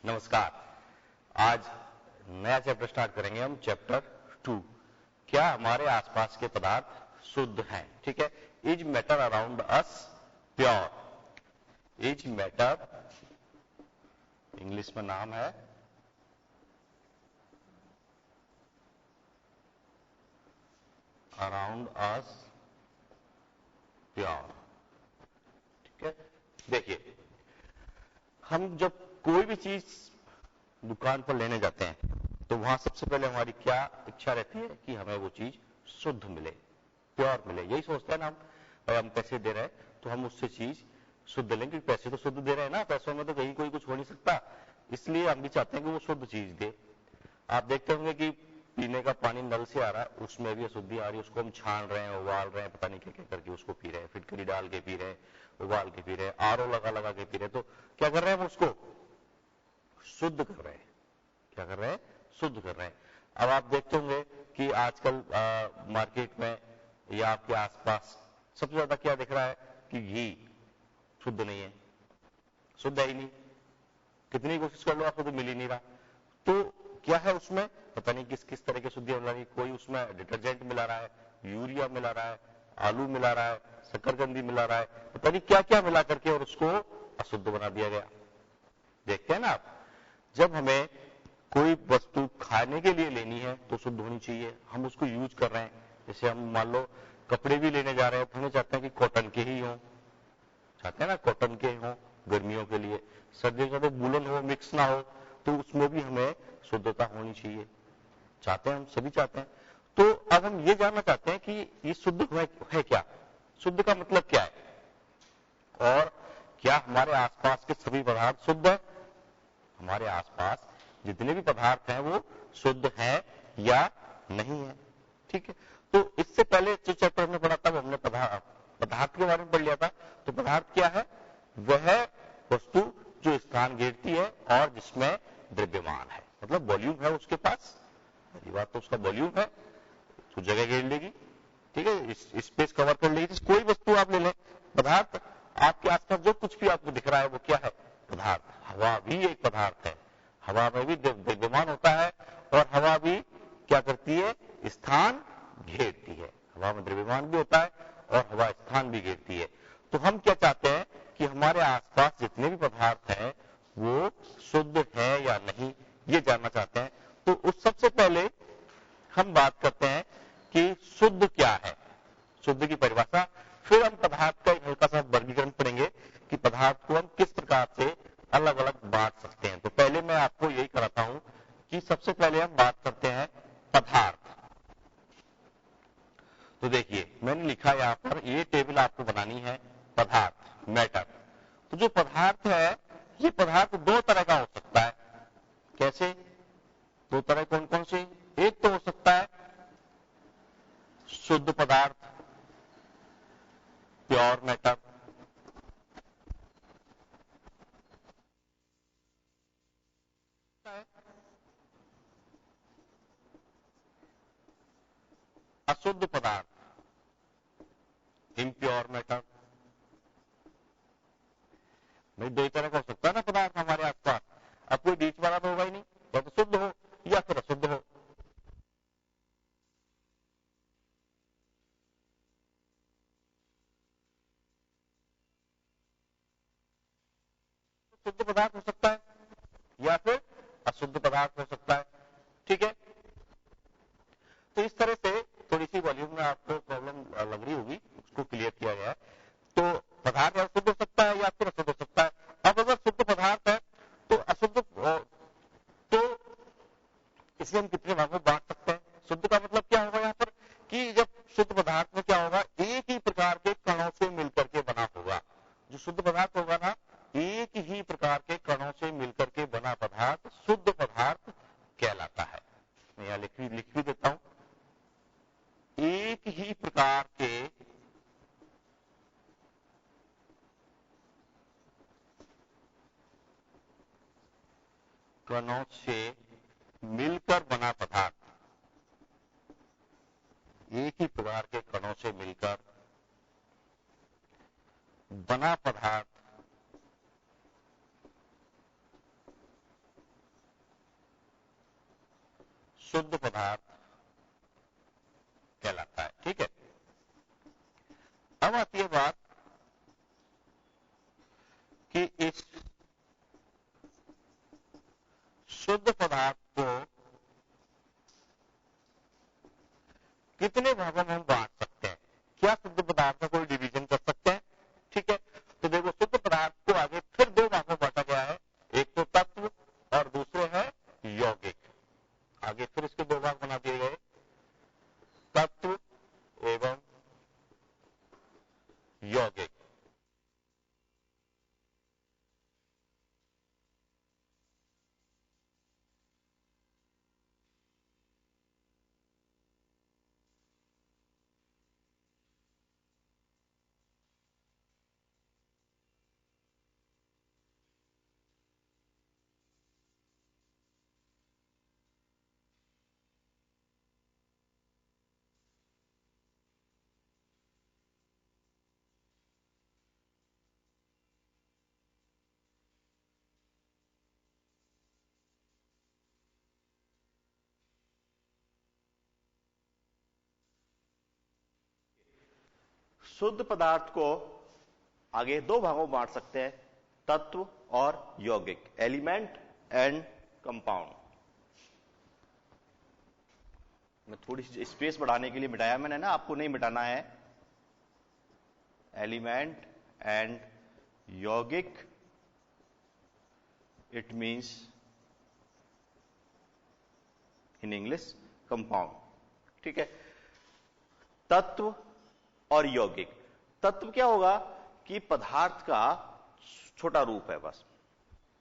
नमस्कार। आज नया चैप्टर स्टार्ट करेंगे हम, चैप्टर 2। क्या हमारे आसपास के पदार्थ शुद्ध हैं? ठीक है। Is matter around us pure? Is matter English में नाम है अराउंड अस प्योर। ठीक है। देखिए, हम जब कोई भी चीज दुकान पर लेने जाते हैं तो वहां सबसे पहले हमारी क्या इच्छा रहती है कि हमें वो चीज शुद्ध मिले, प्योर मिले। यही सोचते हैं ना हम। भाई हम पैसे दे रहे हैं तो हम उससे चीज शुद्ध लेंगे, पैसे तो शुद्ध दे रहे हैं ना, पैसों में तो कहीं कोई कुछ हो नहीं सकता, इसलिए हम भी चाहते हैं कि वो शुद्ध चीज दे। आप देखते होंगे कि पीने का पानी नल से आ रहा है, उसमें भी अशुद्धि आ रही है, उसको हम छान रहे हैं, उबाल रहे हैं, पता नहीं क्या क्या करके उसको पी रहे हैं, फिटकरी डाल के पी रहे हैं, उबाल के पी रहे हैं, आरओ लगा लगा के पी रहे हैं। तो क्या कर रहे हैं हम उसको शुद्ध कर रहे हैं। क्या कर रहे हैं? शुद्ध कर रहे हैं। अब आप देखते होंगे कि आजकल मार्केट में या आपके आसपास सबसे ज्यादा क्या दिख रहा है कि घी शुद्ध नहीं है, शुद्ध है ही नहीं। कितनी कोशिश कर लो आपको तो मिल ही नहीं रहा। तो क्या है उसमें? पता नहीं किस किस तरह की शुद्धि मिला रही। कोई उसमें डिटर्जेंट मिला रहा है, यूरिया मिला रहा है, आलू मिला रहा है, शक्करकंदी मिला रहा है, पता नहीं क्या क्या मिला करके और उसको अशुद्ध बना दिया गया। देखते हैं ना आप, जब हमें कोई वस्तु खाने के लिए लेनी है तो शुद्ध होनी चाहिए। हम उसको यूज कर रहे हैं, जैसे हम मान लो कपड़े भी लेने जा रहे हैं तो हमें चाहते हैं कि कॉटन के ही हों, चाहते हैं ना कॉटन के हों गर्मियों के लिए। सर्दियों के साथ वूलन हो, मिक्स ना हो, तो उसमें भी हमें शुद्धता होनी चाहिए, चाहते हैं, हम सभी चाहते हैं। तो अब हम ये जानना चाहते हैं कि ये शुद्ध है क्या, शुद्ध का मतलब क्या है, और क्या हमारे आसपास के सभी पदार्थ शुद्ध है? हमारे आसपास जितने भी पदार्थ हैं वो शुद्ध हैं या नहीं है? ठीक है। तो इससे पहले जो चैप्टर हमने पढ़ा था वो हमने पदार्थ के बारे में पढ़ लिया था। तो पदार्थ क्या है? वह वस्तु जो स्थान घेरती है और जिसमें द्रव्यमान है, मतलब वॉल्यूम है उसके पास। पहली बात तो उसका वॉल्यूम है, तो जगह घेर लेगी, ठीक है, स्पेस कवर कर लेगी। कोई वस्तु आप ले लें, पदार्थ आपके आसपास जो कुछ भी आपको दिख रहा है वो क्या है? पदार्थ। हवा भी एक पदार्थ है, हवा में भी द्रव्यमान होता है, और हवा भी क्या करती है? स्थान घेरती है। हवा में द्रव्यमान भी होता है और हवा स्थान भी घेरती है। तो हम क्या चाहते हैं कि हमारे आसपास जितने भी पदार्थ हैं वो शुद्ध है या नहीं, ये जानना चाहते हैं। तो उस सबसे पहले हम बात करते हैं कि शुद्ध क्या है, शुद्ध की परिभाषा। फिर हम पदार्थ का एक हल्का सा वर्गीकरण पढ़ेंगे कि पदार्थ को हम किस प्रकार से अलग अलग बांट सकते हैं। तो पहले मैं आपको यही कराता हूं कि सबसे पहले हम बात करते हैं पदार्थ। तो देखिए, मैंने लिखा यहां पर, ये टेबल आपको बनानी है, पदार्थ, मैटर। तो जो पदार्थ है, ये पदार्थ दो तरह का हो सकता है। कैसे? दो तरह कौन कौन से? एक तो हो सकता है शुद्ध पदार्थ, प्योर मैटर। अशुद्ध पदार्थ, इम्प्योर मैटर। भाई दो ही तरह का हो सकता है ना पदार्थ हमारे आसपास। अब कोई बीच वाला तो होगा ही नहीं, या तो शुद्ध हो या फिर अशुद्ध हो। शुद्ध पदार्थ हो सकता है या फिर अशुद्ध पदार्थ हो सकता है। ठीक है। तो इस तरह से थोड़ी सी वॉल्यूम में आपको प्रॉब्लम लग रही होगी, उसको क्लियर किया गया है। तो पदार्थ या शुद्ध हो सकता है या फिर अशुद्ध हो सकता है। अब अगर शुद्ध पदार्थ है तो अशुद्ध, तो इसे हम कितने भागों में बांट सकते हैं? शुद्ध का मतलब क्या होगा यहाँ पर कि जब शुद्ध पदार्थ में क्या होगा, एक ही प्रकार के कणों से मिलकर के बना होगा। जो शुद्ध पदार्थ होगा ना, एक ही प्रकार के कणों से मिलकर के बना पदार्थ शुद्ध पदार्थ कहलाता है। मैं यहाँ लिख भी देता हूं, एक ही प्रकार के कणों से मिलकर बना पदार्थ, एक ही प्रकार के कणों से मिलकर बना पदार्थ शुद्ध पदार्थ कहलाता है। ठीक है, अब आती है बात कि इस शुद्ध पदार्थ को कितने भागों में हम बांट सकते हैं। क्या शुद्ध पदार्थ का कोई डिवीजन कर सकते हैं? ठीक है, तो देखो शुद्ध पदार्थ को आगे फिर दो भागों में बांटा गया है, एक तो तत्व और दूसरे है यौगिक। आगे फिर इसके दो भाग बना दिए गए, तत्व एवं यौगिक। शुद्ध पदार्थ को आगे दो भागों में बांट सकते हैं, तत्व और यौगिक, एलिमेंट एंड कंपाउंड। मैं थोड़ी सी स्पेस बढ़ाने के लिए मिटाया मैंने ना, आपको नहीं मिटाना है। एलिमेंट एंड यौगिक, it means in English compound. ठीक है, तत्व और यौगिक। तत्व क्या होगा कि पदार्थ का छोटा रूप है बस,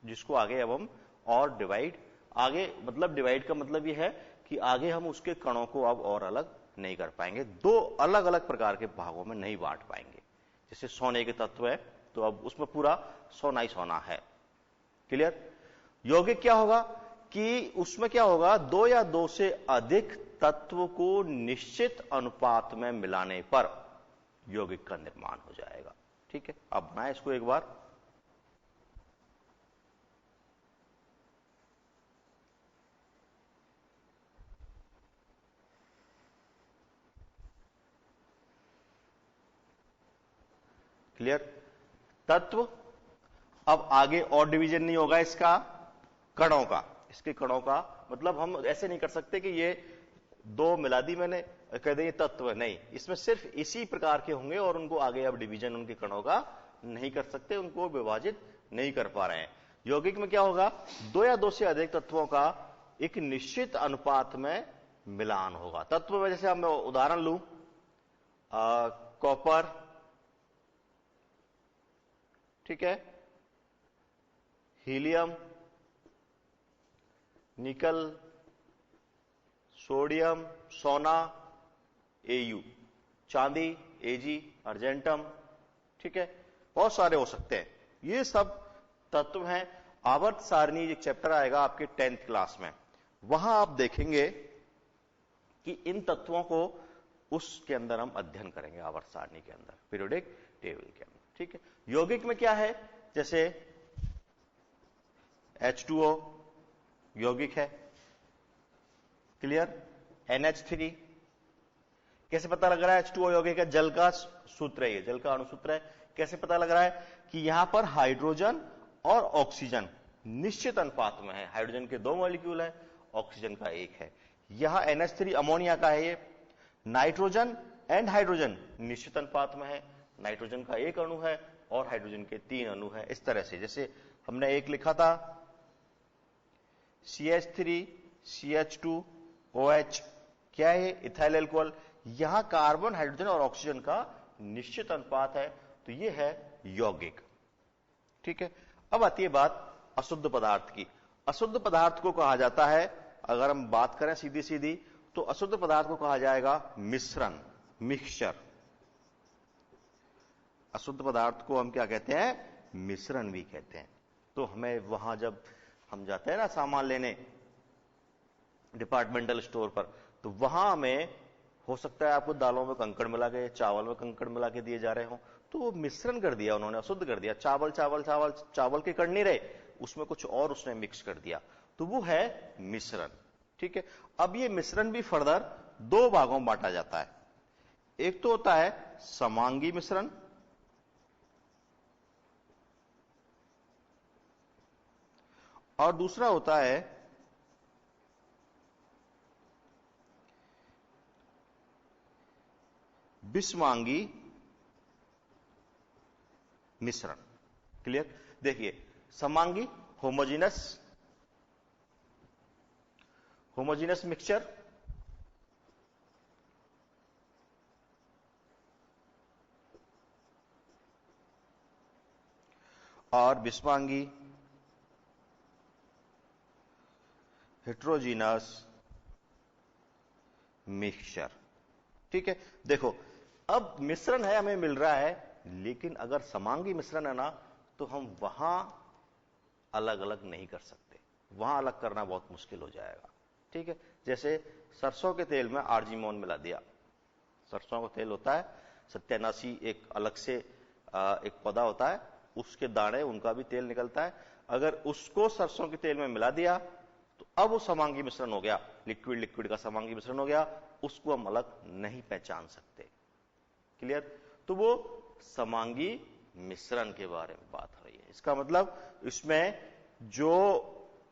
जिसको आगे अब हम और डिवाइड, आगे मतलब डिवाइड का मतलब यह है कि आगे हम उसके कणों को अब और अलग नहीं कर पाएंगे, दो अलग अलग प्रकार के भागों में नहीं बांट पाएंगे। जैसे सोने के तत्व है तो अब उसमें पूरा सोना ही सोना है। क्लियर? यौगिक क्या होगा कि उसमें क्या होगा, दो या दो से अधिक तत्व को निश्चित अनुपात में मिलाने पर यौगिक का निर्माण हो जाएगा। ठीक है, अब बनाए इसको एक बार। क्लियर? तत्व, अब आगे और डिवीजन नहीं होगा इसका, कणों का, इसके कणों का मतलब हम ऐसे नहीं कर सकते कि ये दो मिला दी मैंने कह दे ये तत्व, नहीं, इसमें सिर्फ इसी प्रकार के होंगे और उनको आगे अब डिवीजन उनके कणों का नहीं कर सकते, उनको विभाजित नहीं कर पा रहे हैं। यौगिक में क्या होगा, दो या दो से अधिक तत्वों का एक निश्चित अनुपात में मिलान होगा। तत्व में जैसे मैं उदाहरण लूं, कॉपर, ठीक है, हीलियम, निकल, सोडियम, सोना, एयू, चांदी, एजी, अर्जेंटम, ठीक है, बहुत सारे हो सकते हैं। ये सब तत्व हैं। आवर्त सारणी एक चैप्टर आएगा आपके 10th क्लास में, वहां आप देखेंगे कि इन तत्वों को उसके अंदर हम अध्ययन करेंगे, आवर्त सारणी के अंदर, पीरियोडिक टेबल के अंदर। ठीक है, यौगिक में क्या है, जैसे H2O यौगिक है। क्लियर? NH3, कैसे पता लग रहा है H2O यौगिक है? जल का सूत्र है, ये जल का अणुसूत्र है। कैसे पता लग रहा है कि यहां पर हाइड्रोजन और ऑक्सीजन निश्चित अनुपात में है। हाइड्रोजन के 2 मॉलिक्यूल है, ऑक्सीजन का 1 है। यहां NH3 अमोनिया का है, ये नाइट्रोजन एंड हाइड्रोजन निश्चित अनुपात में है, नाइट्रोजन का 1 अणु है और हाइड्रोजन के 3 अणु है। इस तरह से जैसे हमने एक लिखा था CH3 CH2 OH, क्या है, इथाइल अल्कोहल। यहां कार्बन, हाइड्रोजन और ऑक्सीजन का निश्चित अनुपात है, तो यह है यौगिक। ठीक है, अब आती है बात अशुद्ध पदार्थ की। अशुद्ध पदार्थ को कहा जाता है, अगर हम बात करें सीधी सीधी, तो अशुद्ध पदार्थ को कहा जाएगा मिश्रण, मिक्सचर। अशुद्ध पदार्थ को हम क्या कहते हैं, मिश्रण भी कहते हैं। तो हमें वहां जब हम जाते हैं ना सामान लेने डिपार्टमेंटल स्टोर पर, तो वहां हमें हो सकता है आपको दालों में कंकड़ मिला के, चावल में कंकड़ मिला के दिए जा रहे हो, तो वो मिश्रण कर दिया उन्होंने, अशुद्ध कर दिया। चावल चावल चावल चावल के कड़ नहीं रहे, उसमें कुछ और उसने मिक्स कर दिया, तो वो है मिश्रण। ठीक है। अब ये मिश्रण भी फर्दर दो भागों में बांटा जाता है। एक तो होता है समांगी मिश्रण, और दूसरा होता है विषमांगी मिश्रण। क्लियर? देखिए, समांगी होमोजीनस मिक्सचर, और विषमांगी हेट्रोजीनस मिक्सचर। ठीक है। देखो, अब मिश्रण है, हमें मिल रहा है, लेकिन अगर समांगी मिश्रण है ना, तो हम वहां अलग अलग नहीं कर सकते, वहां अलग करना बहुत मुश्किल हो जाएगा। ठीक है। जैसे सरसों के तेल में आर्जिमोन मिला दिया। सरसों का तेल होता है सत्यानाशी, एक अलग से एक पौधा होता है, उसके दाने, उनका भी तेल निकलता है। अगर उसको सरसों के तेल में मिला दिया तो अब वो समांगी मिश्रण हो गया, लिक्विड लिक्विड का समांगी मिश्रण हो गया, उसको हम अलग नहीं पहचान सकते। क्लियर? तो वो समांगी मिश्रण के बारे में बात हो रही है। इसका मतलब इसमें जो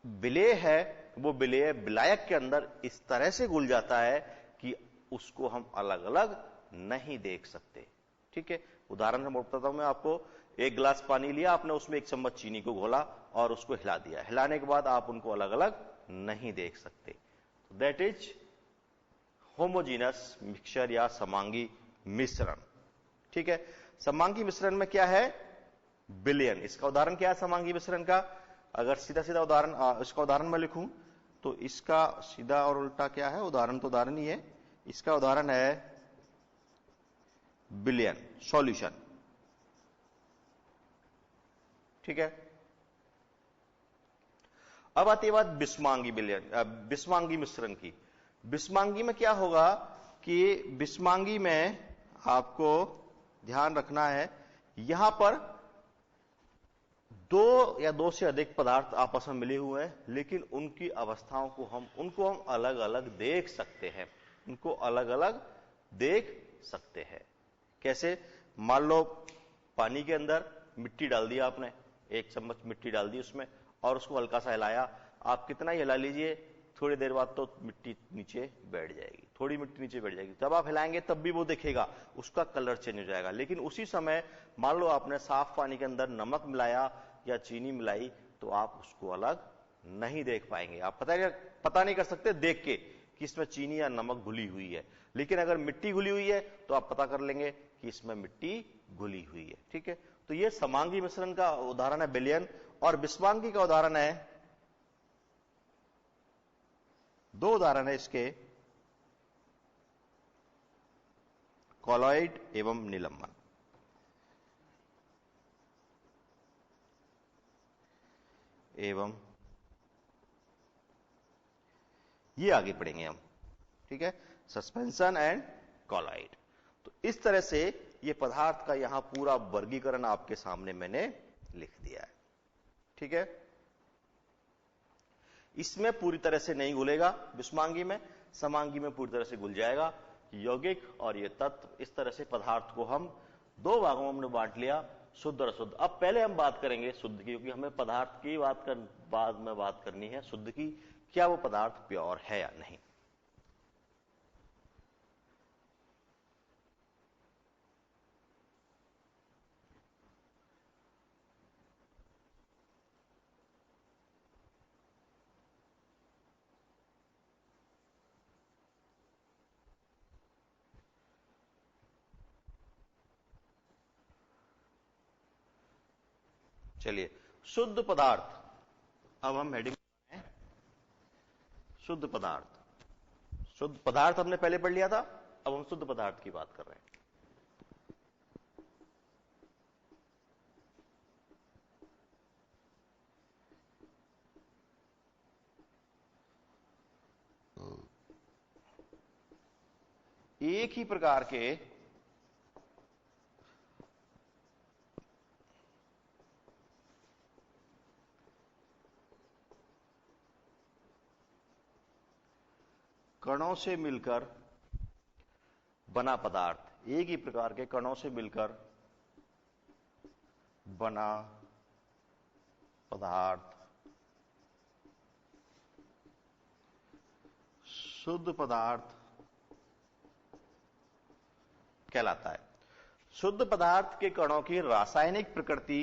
विलेय है, वो विलेय विलायक के अंदर इस तरह से घुल जाता है कि उसको हम अलग अलग नहीं देख सकते। ठीक है। उदाहरण में बताता हूं मैं आपको। एक गिलास पानी लिया आपने, उसमें एक चम्मच चीनी को घोला और उसको हिला दिया। हिलाने के बाद आप उनको अलग अलग नहीं देख सकते। दैट इज होमोजीनस मिक्सचर या समांगी मिश्रण। ठीक है। समांगी मिश्रण में क्या है? विलयन। इसका उदाहरण क्या है समांगी मिश्रण का? अगर सीधा सीधा उदाहरण, इसका उदाहरण मैं लिखूं तो इसका सीधा और उल्टा क्या है? उदाहरण तो उदाहरण ही है। इसका उदाहरण है विलयन, सॉल्यूशन। ठीक है। अब आती है बात विषमांगी विलयन, विषमांगी मिश्रण की। विषमांगी में क्या होगा कि विषमांगी में आपको ध्यान रखना है, यहां पर दो या दो से अधिक पदार्थ आपस में मिले हुए हैं, लेकिन उनकी अवस्थाओं को उनको हम अलग अलग देख सकते हैं। उनको अलग अलग देख सकते हैं। कैसे? मान लो पानी के अंदर मिट्टी डाल दिया आपने, एक चम्मच मिट्टी डाल दी उसमें, और उसको हल्का सा हिलाया। आप कितना ही हिला लीजिए, थोड़ी देर बाद तो मिट्टी नीचे बैठ जाएगी, थोड़ी मिट्टी नीचे बैठ जाएगी। जब आप हिलाएंगे तब भी वो दिखेगा, उसका कलर चेंज हो जाएगा। लेकिन उसी समय मान लो आपने साफ पानी के अंदर नमक मिलाया या चीनी मिलाई, तो आप उसको अलग नहीं देख पाएंगे। आप पता नहीं कर सकते देख के कि इसमें चीनी या नमक घुली हुई है। लेकिन अगर मिट्टी घुली हुई है तो आप पता कर लेंगे कि इसमें मिट्टी घुली हुई है। ठीक है। तो ये समांगी मिश्रण का उदाहरण है विलयन, और विषमांगी का उदाहरण है, दो उदाहरण है इसके, कॉलॉइड एवं निलंबन। एवं ये आगे पढ़ेंगे हम। ठीक है। Suspension and colloid. तो इस तरह से ये पदार्थ का यहां पूरा वर्गीकरण आपके सामने मैंने लिख दिया है। ठीक है। इसमें पूरी तरह से नहीं घुलेगा विषमांगी में, समांगी में पूरी तरह से घुल जाएगा। यौगिक और ये तत्व, इस तरह से पदार्थ को हम दो भागों में हमने बांट लिया, शुद्ध और अशुद्ध। अब पहले हम बात करेंगे शुद्ध की, क्योंकि हमें पदार्थ की बाद में बात करनी है शुद्ध की, क्या वो पदार्थ प्योर है या नहीं। चलिए, शुद्ध पदार्थ। अब हम हेडिंग है शुद्ध पदार्थ। शुद्ध पदार्थ हमने पहले पढ़ लिया था, अब हम शुद्ध पदार्थ की बात कर रहे हैं। एक ही प्रकार के कणों से मिलकर बना पदार्थ, एक ही प्रकार के कणों से मिलकर बना पदार्थ शुद्ध पदार्थ कहलाता है। शुद्ध पदार्थ के कणों की रासायनिक प्रकृति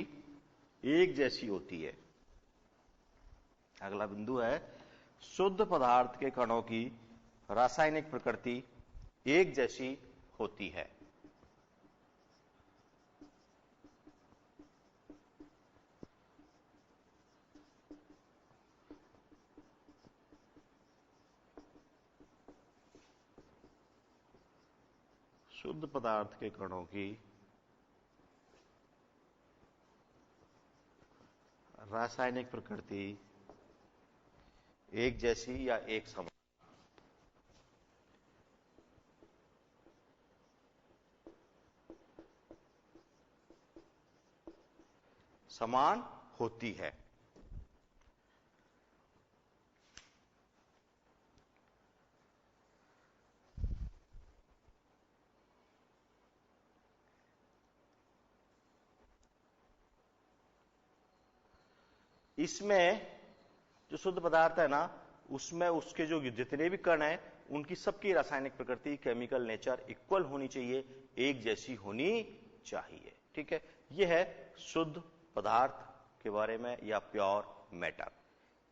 एक जैसी होती है। अगला बिंदु है, शुद्ध पदार्थ के कणों की रासायनिक प्रकृति एक जैसी होती है। शुद्ध पदार्थ के कणों की रासायनिक प्रकृति एक जैसी या एक समान होती है। इसमें जो शुद्ध पदार्थ है ना, उसमें उसके जो जितने भी कण हैं उनकी सबकी रासायनिक प्रकृति, केमिकल नेचर इक्वल होनी चाहिए, एक जैसी होनी चाहिए। ठीक है, यह है शुद्ध पदार्थ के बारे में या प्योर मैटर।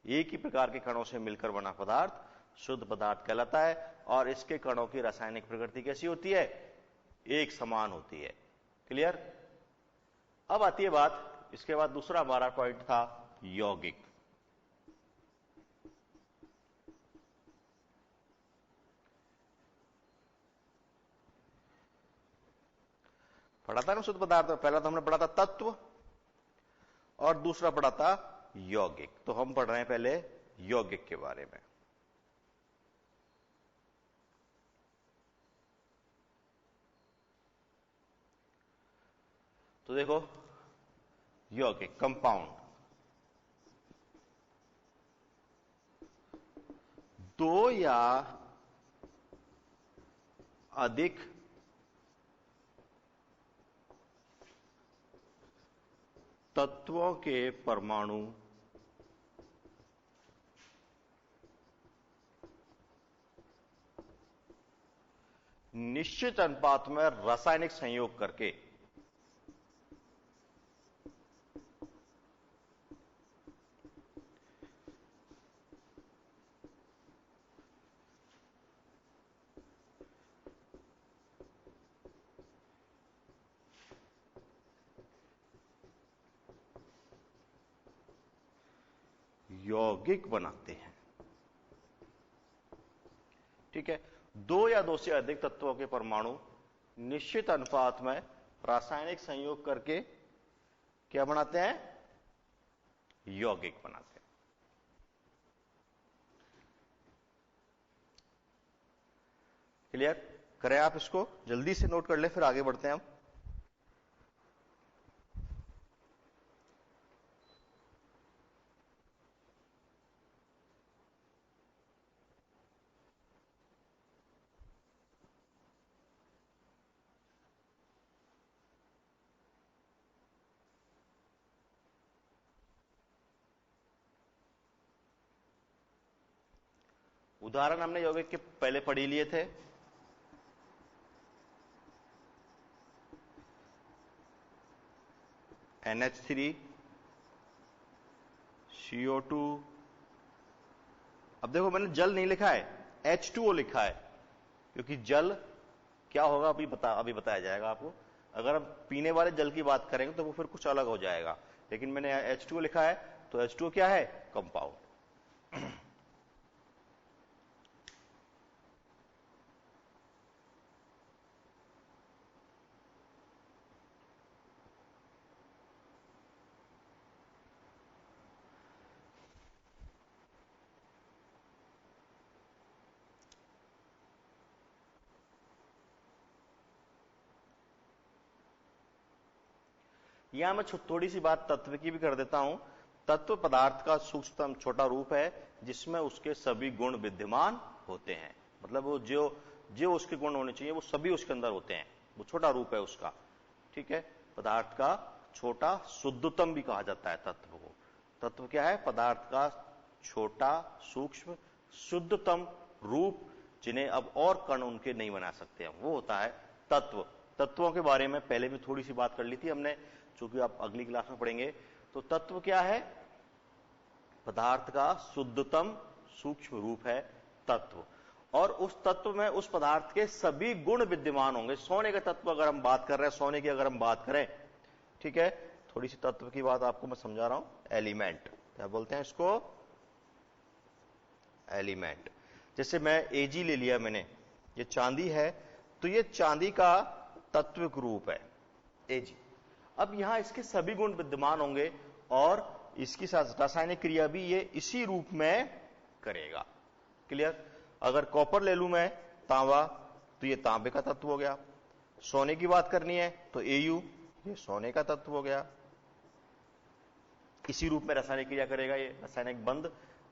एक ही प्रकार के कणों से मिलकर बना पदार्थ शुद्ध पदार्थ कहलाता है और इसके कणों की रासायनिक प्रकृति कैसी होती है? एक समान होती है। क्लियर? अब आती है बात, इसके बाद दूसरा हमारा पॉइंट था यौगिक। पढ़ा था ना शुद्ध पदार्थ, पहला तो हमने पढ़ा था तत्व और दूसरा पढ़ा था यौगिक। तो हम पढ़ रहे हैं पहले यौगिक के बारे में। तो देखो, यौगिक कंपाउंड, दो या अधिक तत्वों के परमाणु निश्चित अनुपात में रासायनिक संयोग करके यौगिक बनाते हैं। ठीक है, दो या दो से अधिक तत्वों के परमाणु निश्चित अनुपात में रासायनिक संयोग करके क्या बनाते हैं? यौगिक बनाते हैं। क्लियर? करें आप इसको, जल्दी से नोट कर ले, फिर आगे बढ़ते हैं हम। उदाहरण हमने यौगिक के पहले पढ़ ही लिए थे। NH3, CO2। अब देखो, मैंने जल नहीं लिखा है, H2O लिखा है, क्योंकि जल क्या होगा अभी बताया जाएगा आपको। अगर हम पीने वाले जल की बात करेंगे तो वो फिर कुछ अलग हो जाएगा, लेकिन मैंने H2O लिखा है, तो H2O क्या है? कंपाउंड। यहां मैं थोड़ी सी बात तत्व की भी कर देता हूं। तत्व पदार्थ का सूक्ष्मतम छोटा रूप है जिसमें उसके सभी गुण विद्यमान होते हैं। मतलब वो जो जो उसके गुण होने चाहिए वो सभी उसके अंदर होते हैं, वो छोटा रूप है उसका। ठीक है, पदार्थ का छोटा शुद्धतम भी कहा जाता है तत्व को। तत्व क्या है? पदार्थ का छोटा सूक्ष्म शुद्धतम रूप, जिन्हें अब और कण उनके नहीं बना सकते हैं, वो होता है तत्व। तत्वों के बारे में पहले भी थोड़ी सी बात कर ली थी हमने, चूंकि आप अगली क्लास में पढ़ेंगे। तो तत्व क्या है? पदार्थ का शुद्धतम सूक्ष्म रूप है तत्व, और उस तत्व में उस पदार्थ के सभी गुण विद्यमान होंगे। सोने के तत्व अगर हम बात कर रहे हैं, सोने की अगर हम बात करें, ठीक है, थोड़ी सी तत्व की बात आपको मैं समझा रहा हूं। एलिमेंट, क्या बोलते हैं इसको? एलिमेंट। जैसे मैं एजी ले लिया मैंने, ये चांदी है, तो ये चांदी का तत्विक रूप है एजी। अब यहां इसके सभी गुण विद्यमान होंगे और इसकी रासायनिक क्रिया भी ये इसी रूप में करेगा। क्लियर? अगर कॉपर ले लूं मैं, तांबा, तो ये तांबे का तत्व हो गया। सोने की बात करनी है तो एयू, ये सोने का तत्व हो गया। इसी रूप में रासायनिक क्रिया करेगा, ये रासायनिक बंध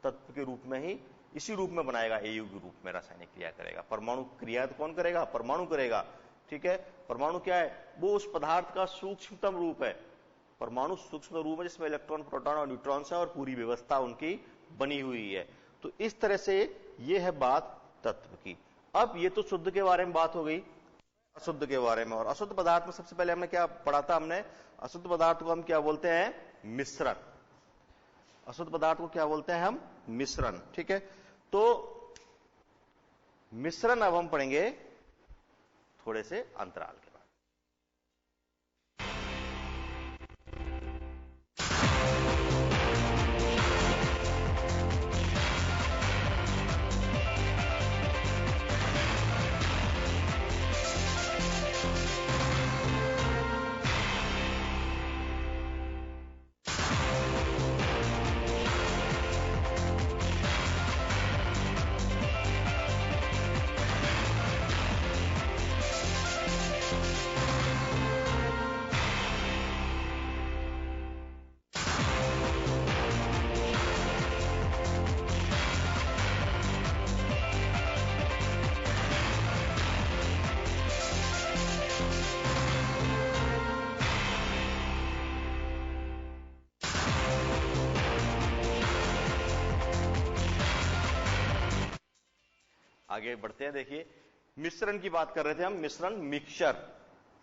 तत्व के रूप में ही इसी रूप में बनाएगा, एयू के रूप में रासायनिक क्रिया करेगा। परमाणु क्रिया तो कौन करेगा? परमाणु करेगा। ठीक है, परमाणु क्या है? वो उस पदार्थ का सूक्ष्मतम रूप है। परमाणु सूक्ष्म रूप है जिसमें इलेक्ट्रॉन, प्रोटॉन और न्यूट्रॉन है, और पूरी व्यवस्था उनकी बनी हुई है। तो इस तरह से ये है बात तत्व की। अब ये तो शुद्ध के बारे में बात हो गई, अशुद्ध के बारे में। और अशुद्ध पदार्थ में सबसे पहले हमने क्या पढ़ा था? हमने अशुद्ध पदार्थ को हम क्या बोलते हैं? मिश्रण। अशुद्ध पदार्थ को क्या बोलते हैं हम? मिश्रण। ठीक है, तो मिश्रण अब हम पढ़ेंगे थोड़े से अंतराल के बाद। आगे बढ़ते हैं। देखिए, मिश्रण की बात कर रहे थे हम, मिश्रण, मिक्सचर,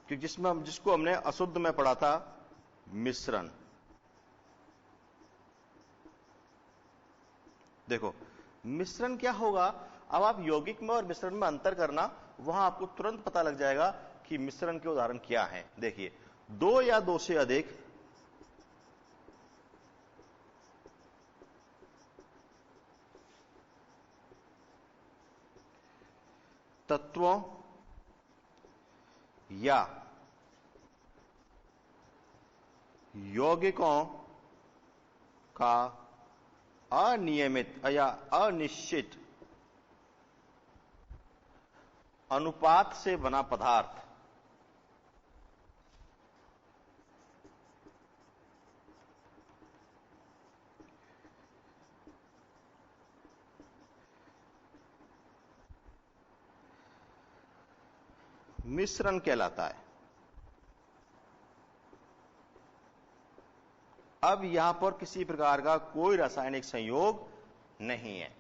कि जिसको हमने अशुद्ध में पढ़ा था मिश्रण। देखो मिश्रण क्या होगा, अब आप यौगिक में और मिश्रण में अंतर करना, वहां आपको तुरंत पता लग जाएगा कि मिश्रण के उदाहरण क्या हैं। देखिए, दो या दो से अधिक तत्वों या यौगिकों का अनियमित या अनिश्चित अनुपात से बना पदार्थ मिश्रण कहलाता है। अब यहां पर किसी प्रकार का कोई रासायनिक संयोग नहीं है।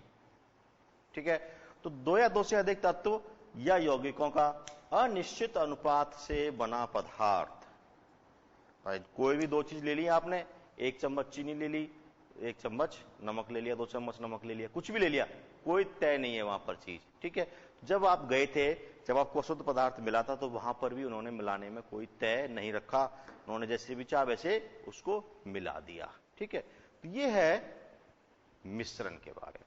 ठीक है, तो दो या दो से अधिक तत्व या यौगिकों का अनिश्चित अनुपात से बना पदार्थ। कोई भी दो चीज ले ली आपने, एक चम्मच चीनी ले ली, एक चम्मच नमक ले लिया, 2 चम्मच नमक ले लिया, कुछ भी ले लिया, कोई तय नहीं है वहां पर चीज। ठीक है, जब आप गए थे, जब आपको अशुद्ध पदार्थ मिला था, तो वहां पर भी उन्होंने मिलाने में कोई तय नहीं रखा, उन्होंने जैसे भी चाहा वैसे उसको मिला दिया। ठीक है, तो ये है मिश्रण के बारे में।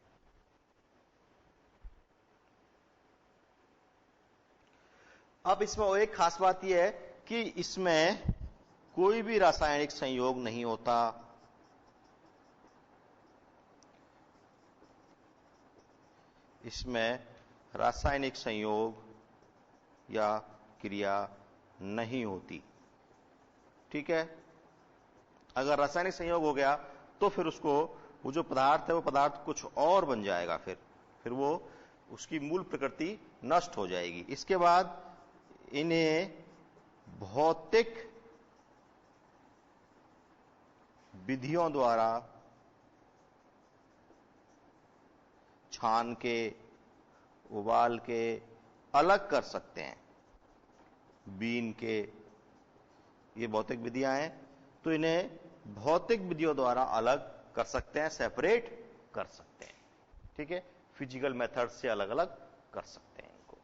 अब इसमें और एक खास बात यह है कि इसमें कोई भी रासायनिक संयोग नहीं होता। इसमें रासायनिक संयोग या क्रिया नहीं होती। ठीक है, अगर रासायनिक संयोग हो गया तो फिर उसको, वो जो पदार्थ है वो पदार्थ कुछ और बन जाएगा। फिर वो उसकी मूल प्रकृति नष्ट हो जाएगी। इसके बाद इन्हें भौतिक विधियों द्वारा छान के, उबाल के अलग कर सकते हैं। बीन के, ये भौतिक विधियां हैं, तो इन्हें भौतिक विधियों द्वारा अलग कर सकते हैं, सेपरेट कर सकते हैं। ठीक है, फिजिकल मेथड से अलग अलग कर सकते हैं इनको।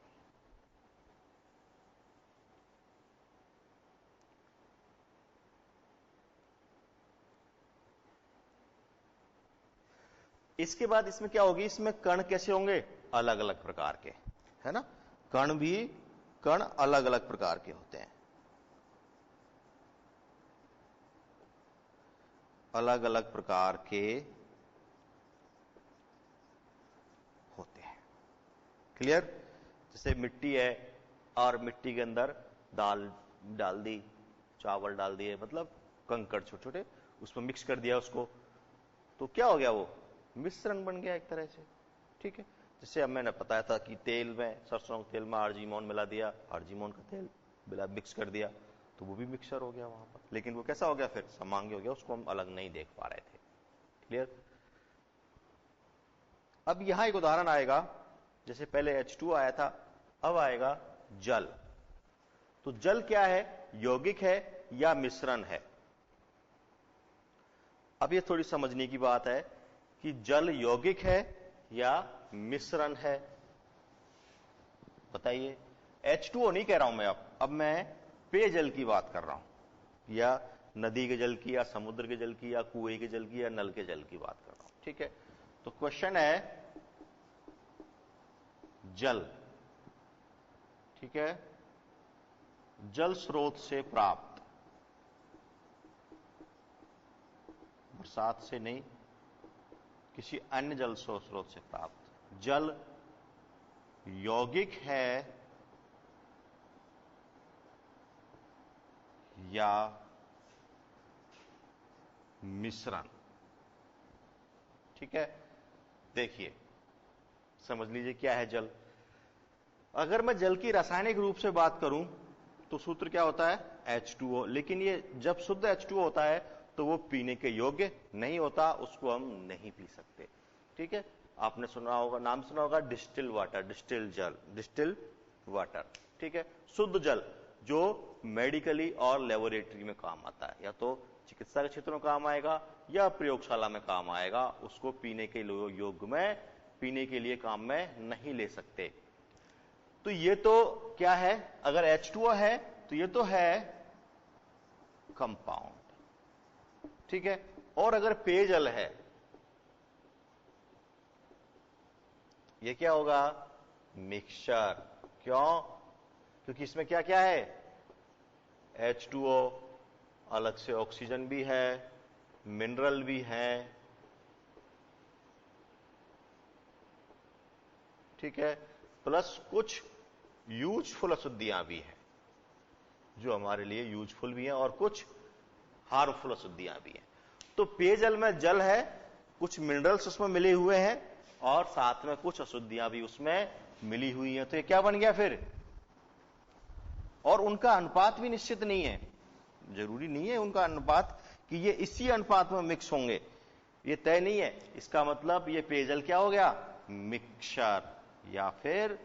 इसके बाद इसमें क्या होगी, इसमें कण कैसे होंगे, अलग अलग प्रकार के, है ना। कण अलग अलग प्रकार के होते हैं, अलग अलग प्रकार के होते हैं। क्लियर। जैसे मिट्टी है और मिट्टी के अंदर दाल डाल दी, चावल डाल दिए, मतलब कंकड़ छोटे छोटे, उसमें मिक्स कर दिया उसको, तो क्या हो गया, वो मिश्रण बन गया एक तरह से। ठीक है, जैसे अब मैंने बताया था कि तेल में, सरसों के तेल में आर्जीमोन मिला दिया, आर्जीमोन का तेल मिला मिक्स कर दिया, तो वो भी मिक्सर हो गया वहां पर। लेकिन वो कैसा हो गया, फिर समांगी हो गया, उसको हम अलग नहीं देख पा रहे थे। क्लियर। अब यहां एक उदाहरण आएगा, जैसे पहले H2 आया था, अब आएगा जल। तो जल क्या है, यौगिक है या मिश्रण है। अब ये थोड़ी समझने की बात है कि जल यौगिक है या मिश्रण है, बताइए। H2O नहीं कह रहा हूं मैं, अब मैं पेयजल की बात कर रहा हूं, या नदी के जल की, या समुद्र के जल की, या कुएं के जल की, या नल के जल की बात कर रहा हूं। ठीक है, तो क्वेश्चन है जल। ठीक है, जल स्रोत से प्राप्त, बरसात से नहीं, किसी अन्य जल स्रोत से प्राप्त जल यौगिक है या मिश्रण। ठीक है, देखिए समझ लीजिए क्या है जल। अगर मैं जल की रासायनिक रूप से बात करूं तो सूत्र क्या होता है, H2O। लेकिन ये जब शुद्ध H2O होता है तो वो पीने के योग्य नहीं होता, उसको हम नहीं पी सकते। ठीक है, आपने सुना होगा, नाम सुना होगा डिस्टिल वाटर, डिस्टिल जल, डिस्टिल वाटर। ठीक है, शुद्ध जल जो मेडिकली और लेबोरेटरी में काम आता है, या तो चिकित्सा के क्षेत्र में काम आएगा या प्रयोगशाला में काम आएगा, उसको पीने के योग्य में, पीने के लिए काम में नहीं ले सकते। तो ये तो क्या है, अगर H2O है तो ये तो है कंपाउंड। ठीक है, और अगर पेयजल है, ये क्या होगा, मिक्सचर। क्यों, क्योंकि इसमें क्या क्या है, H2O, अलग से ऑक्सीजन भी है, मिनरल भी है। ठीक है, प्लस कुछ यूजफुल अशुद्धियां भी हैं, जो हमारे लिए यूजफुल भी हैं, और कुछ हार्मफुल अशुद्धियां भी हैं। तो पेयजल में जल है, कुछ मिनरल्स उसमें मिले हुए हैं, और साथ में कुछ अशुद्धियां भी उसमें मिली हुई हैं। तो ये क्या बन गया फिर, और उनका अनुपात भी निश्चित नहीं है, जरूरी नहीं है उनका अनुपात कि ये इसी अनुपात में मिक्स होंगे, ये तय नहीं है। इसका मतलब ये पेयजल क्या हो गया, मिक्सचर या फिर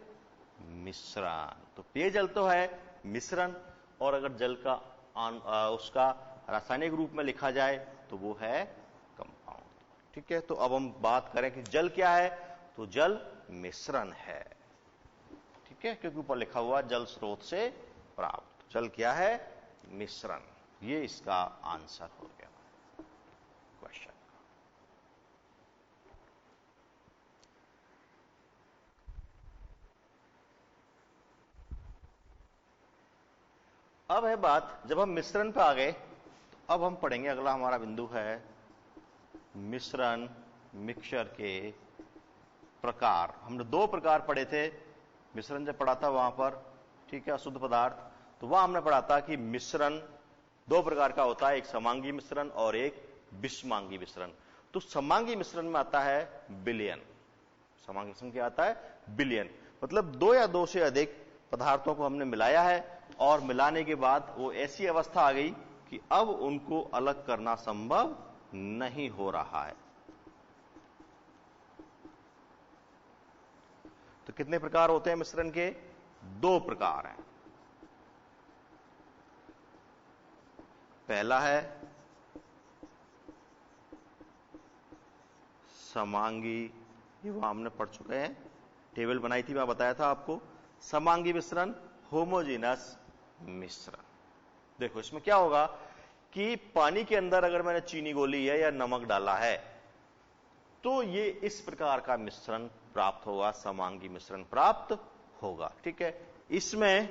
मिश्रण। तो पेयजल तो है मिश्रण, और अगर जल का उसका रासायनिक रूप में लिखा जाए तो वो है कंपाउंड। ठीक है, तो अब हम बात करें कि जल क्या है, तो जल मिश्रण है। ठीक है, क्योंकि ऊपर लिखा हुआ जल स्रोत से प्राप्त, जल क्या है, मिश्रण। ये इसका आंसर हो गया क्वेश्चन। अब है बात, जब हम मिश्रण पे आ गए तो अब हम पढ़ेंगे, अगला हमारा बिंदु है मिश्रण, मिक्सचर के प्रकार। हमने दो प्रकार पढ़े थे, मिश्रण जब पढ़ा था वहां पर, ठीक है, अशुद्ध पदार्थ, तो वहां हमने पढ़ा था कि मिश्रण दो प्रकार का होता है, एक समांगी मिश्रण और एक विषमांगी मिश्रण। तो समांगी मिश्रण में आता है विलयन, समांगी मिश्रण क्या आता है? बिलियन। मतलब 2 या 2 से अधिक पदार्थों को हमने मिलाया है और मिलाने के बाद वो ऐसी अवस्था आ गई कि अब उनको अलग करना संभव नहीं हो रहा है। तो कितने प्रकार होते हैं मिश्रण के? 2 प्रकार हैं। पहला है समांगी, ये वो हमने पढ़ चुके हैं, टेबल बनाई थी, मैं बताया था आपको। समांगी मिश्रण, होमोजेनस मिश्रण। देखो इसमें क्या होगा कि पानी के अंदर अगर मैंने चीनी घोली है या नमक डाला है तो ये इस प्रकार का मिश्रण प्राप्त होगा, समांगी मिश्रण प्राप्त होगा। ठीक है, इसमें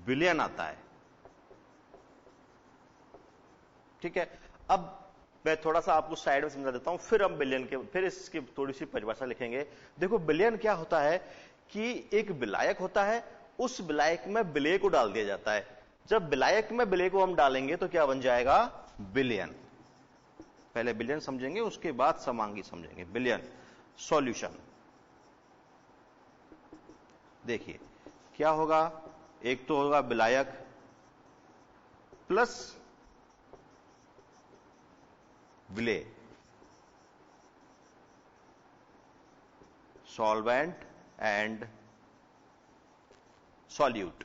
विलयन आता है। ठीक है, अब मैं थोड़ा सा आपको साइड में समझा देता हूं, फिर हम विलयन के, फिर इसकी थोड़ी सी परिभाषा लिखेंगे। देखो विलयन क्या होता है कि एक विलायक होता है, उस विलायक में विलेय को डाल दिया जाता है। जब विलायक में विलेय को हम डालेंगे तो क्या बन जाएगा? विलयन। पहले विलयन समझेंगे, उसके बाद समांगी समझेंगे। विलयन सॉल्यूशन, देखिए क्या होगा, एक तो होगा विलायक प्लस विलेय, सॉल्वेंट एंड सॉल्यूट।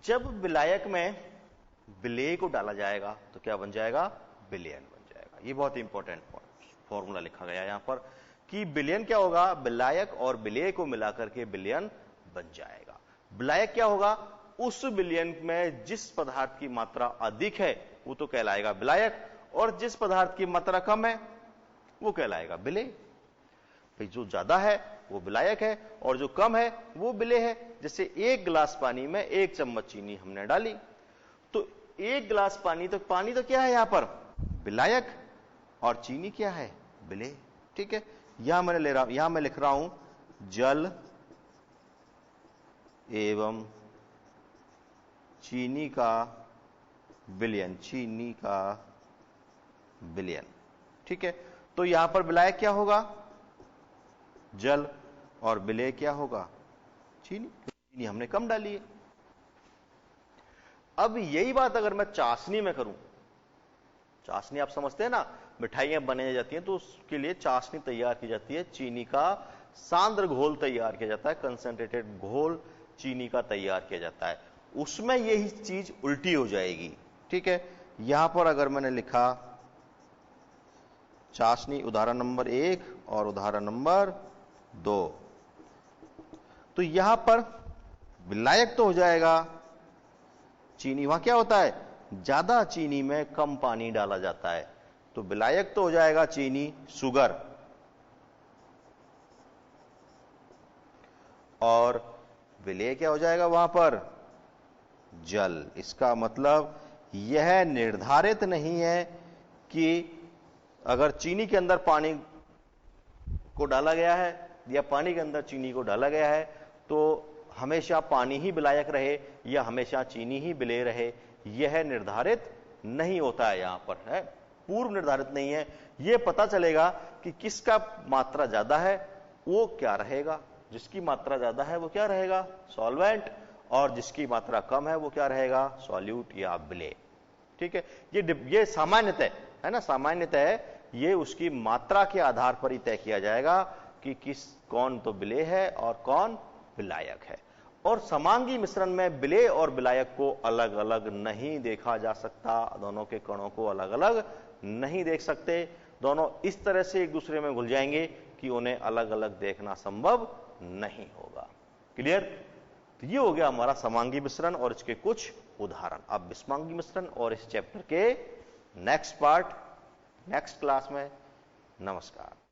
जब विलायक में विलेय को डाला जाएगा तो क्या बन जाएगा? विलयन बन जाएगा। ये बहुत इंपॉर्टेंट फॉर्मूला लिखा गया है यहां पर कि विलयन क्या होगा? विलायक और विलेय को मिलाकर के विलयन बन जाएगा। विलायक क्या होगा? उस विलयन में जिस पदार्थ की मात्रा अधिक है वो तो कहलाएगा विलायक, और जिस पदार्थ की मात्रा कम है वो कहलाएगा विलेय। भाई जो ज्यादा है वो विलायक है और जो कम है वो विलेय है। जैसे 1 गिलास पानी में 1 चम्मच चीनी हमने डाली, तो 1 गिलास पानी तो क्या है यहां पर? विलायक, और चीनी क्या है? विलेय। ठीक है, यहां मैं लिख रहा हूं जल एवं चीनी का विलयन, चीनी का विलयन। ठीक है, तो यहां पर विलायक क्या होगा? जल, और विलेय क्या होगा? चीनी। चीनी हमने कम डाली है। अब यही बात अगर मैं चाशनी में करूं, चाशनी आप समझते हैं ना, मिठाइयां बनाई जाती हैं तो उसके लिए चाशनी तैयार की जाती है, चीनी का सांद्र घोल तैयार किया जाता है, कंसंट्रेटेड घोल चीनी का तैयार किया जाता है। उसमें यही चीज उल्टी हो जाएगी। ठीक है, यहां पर अगर मैंने लिखा चाशनी उदाहरण नंबर 1 और उदाहरण नंबर 2, तो यहां पर विलायक तो हो जाएगा चीनी। वहां क्या होता है? ज्यादा चीनी में कम पानी डाला जाता है, तो विलायक तो हो जाएगा चीनी, शुगर, और विलेय क्या हो जाएगा वहां पर? जल। इसका मतलब यह निर्धारित नहीं है कि अगर चीनी के अंदर पानी को डाला गया है या पानी के अंदर चीनी को डाला गया है तो हमेशा पानी ही विलायक रहे या हमेशा चीनी ही विलेय रहे, यह निर्धारित नहीं होता है। यहां पर है पूर्व निर्धारित नहीं है। यह पता चलेगा कि किसका मात्रा ज्यादा है वो क्या रहेगा, जिसकी मात्रा ज्यादा है वो क्या रहेगा? सॉल्वेंट, और जिसकी मात्रा कम है वो क्या रहेगा? सॉल्यूट या विलेय। ठीक है, ये सामान्यतः है ना, सामान्यतः ये उसकी मात्रा के आधार पर ही तय किया जाएगा कि कौन तो विलेय है और कौन विलायक है। और समांगी मिश्रण में विलेय और विलायक को अलग अलग नहीं देखा जा सकता, दोनों के कणों को अलग अलग नहीं देख सकते। दोनों इस तरह से एक दूसरे में घुल जाएंगे कि उन्हें अलग अलग देखना संभव नहीं होगा। क्लियर? तो ये हो गया हमारा समांगी मिश्रण और इसके कुछ उदाहरण। अब विषमांगी मिश्रण और इस चैप्टर के नेक्स्ट पार्ट नेक्स्ट क्लास में। नमस्कार।